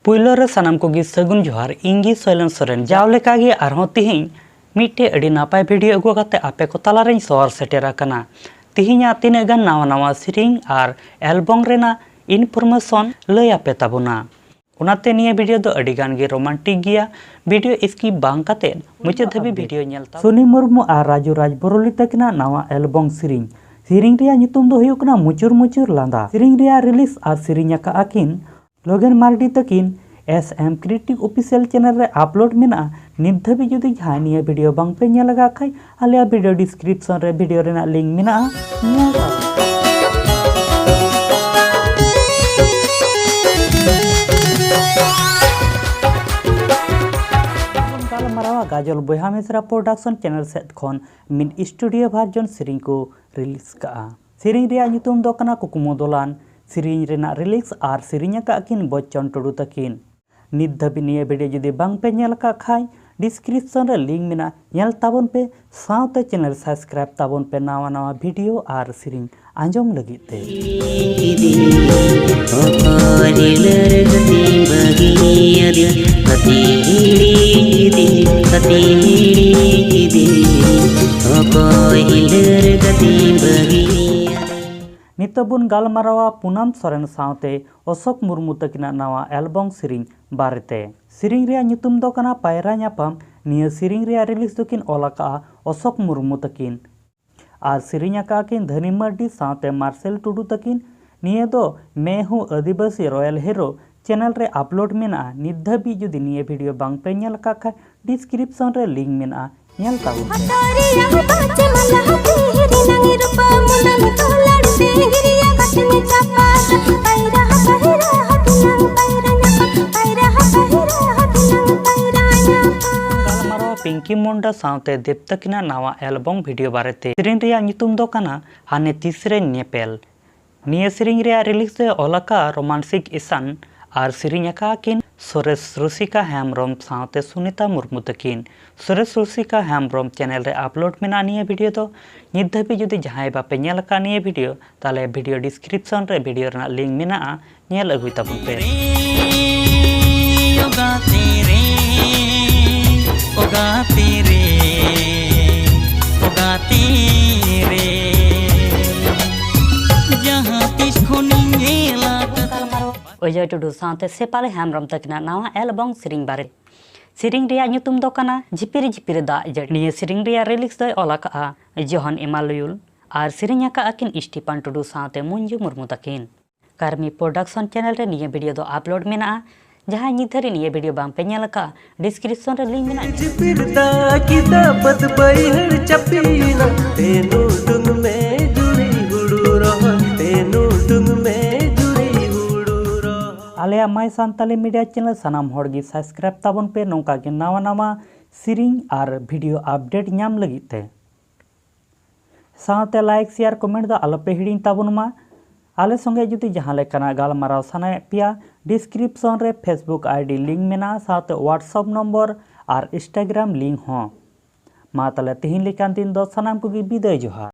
पुइलो रे सानाम कोगी सगुन जोहार इंगी सोलन सोरेन जावले कागे आरहों तिहिं मिट्टे अड़ी नापाय वीडियो अगु काते आपे को तालारें सोर सेटेरा कना तिहिंया तिने गान नावा नावा सिरिंग आर एल्बम रेना इनफॉर्मेशन लय आपे ताबुना उनाते निया वीडियो दो अड़ी गान गे रोमांटिक गिया वीडियो इसकी बांग काते मुचे धबी वीडियो नेलता सोनी मुर्मू आर राजू राजबरोली तकना नावा एल्बम सिरिंग सिरिंग रिया नितुम दो हुयुक ना मुचुर मुचुर लांदा सिरिंग रिया रिलीज आर सिरिंग का आकिन लोगन मार्डी तकिन SM क्रिएटिव ऑफिशियल चैनल रे अपलोड मेना नित धबी जुदी जहां निया वीडियो बांग पे नेल लगा खाई आलिया वीडियो डिस्क्रिप्शन रे वीडियो रेना लिंक मेना मरावा गाजल बोहा मिश्रा प्रोडक्शन चैनल सेट खन मिन स्टूडियो वर्जन सिरिंग को रिलीज का सिरिंग रिया नितुम दो कना कुकुमो दोलान सिरिंग रेना रिलीज आर सिरिंग का अकिन बच्चन टुडू तकिन नित धबी निया वीडियो जुदी बांग पे नेल का खाई डिस्क्रिप्शन रे लिंक मेना नेल ताबन पे साउते चैनल सब्सक्राइब ताबन पे नावा नावा वीडियो आर सिरिंग आंजम लगिते नितबुन गालमारावा पूनम सोरेन साउते अशोक मुर्मू तकिना नावा एल्बम सिरिंग बारेते सिरिंग रिया नितुम दो कना पायरा न्यापाम निया सिरिंग रिया रिलीज दोकिन ओलाका अशोक मुर्मू तकिन आर सिरिंग का किन धनी मर्डी साउते मार्सेल टुडू तकिन निया दो मैं हूँ आदिवासी रॉयल हीरो चैनल रे अपलोड मेना नित धबी जुदी निया वीडियो बांग पे नेल का खा डिस्क्रिप्शन रे लिंक मेना नेल ताबु पिंकी मुंडा साउते देवतकिना नावा एल्बम वीडियो बारेते सिरिंग रिया नितुम दो कना हाने तीसरे नेपेल निया सिरिंग रिया रिलीज दे ओलाका रोमांटिक इसान आर सिरिंग का किन सुरेश रुसिका हेम्ब्रम साउते सुनीता मुर्मू तकिन सुरेश रुसिका हेम्ब्रम चैनल रे अपलोड मेना निया वीडियो दो नित धबी जुदी जहां बापे नेल का निया वीडियो ताले वीडियो डिस्क्रिप्शन रे वीडियो रेना लिंक मेना नेल अगुई ताबुन पे अजय टुडू साउते सेपाले हेम्ब्रम तकिना नावा एल्बम सिरिंग बारे सिरिंग रिया नितुम दो कना झिपिरी झिपिरी दा जड़ी निया सिरिंग रिया रिलीज दो ओलाका जोहन इमालुयुल आर सिरिंग का अकिन स्टीफन टुडू साउते मुंजू मुर्मू तकिन कार्मी प्रोडक्शन चैनल रे निया वीडियो दो अपलोड मेना जहां निधरी निया वीडियो बांग पे नेल का डिस्क्रिप्शन रे लिंक मेना झिपिरदा किदा बद बैहर चपीना तेनु तुम में जुड़ी हुडू रह तेनु तुम में जुड़ी हुडू रह आलिया माय सांताली मीडिया चैनल सनाम होड़गी सब्सक्राइब ताबन पे नौका के नावा नावा सिरिंग आर वीडियो अपडेट नाम लगिते साउते लाइक शेयर कमेंट दा आलोपे हिडिन ताबन मा आले संगे जुदी जहां लेकना गालमाराव सानाय पिया डिस्क्रिप्शन रे फेसबुक आईडी लिंक मेना साउते व्हाट्सएप नंबर आर इंस्टाग्राम लिंक हो मा तले तिहिन लेकान दिन दो सनाम कोगी बिदाय जोहार।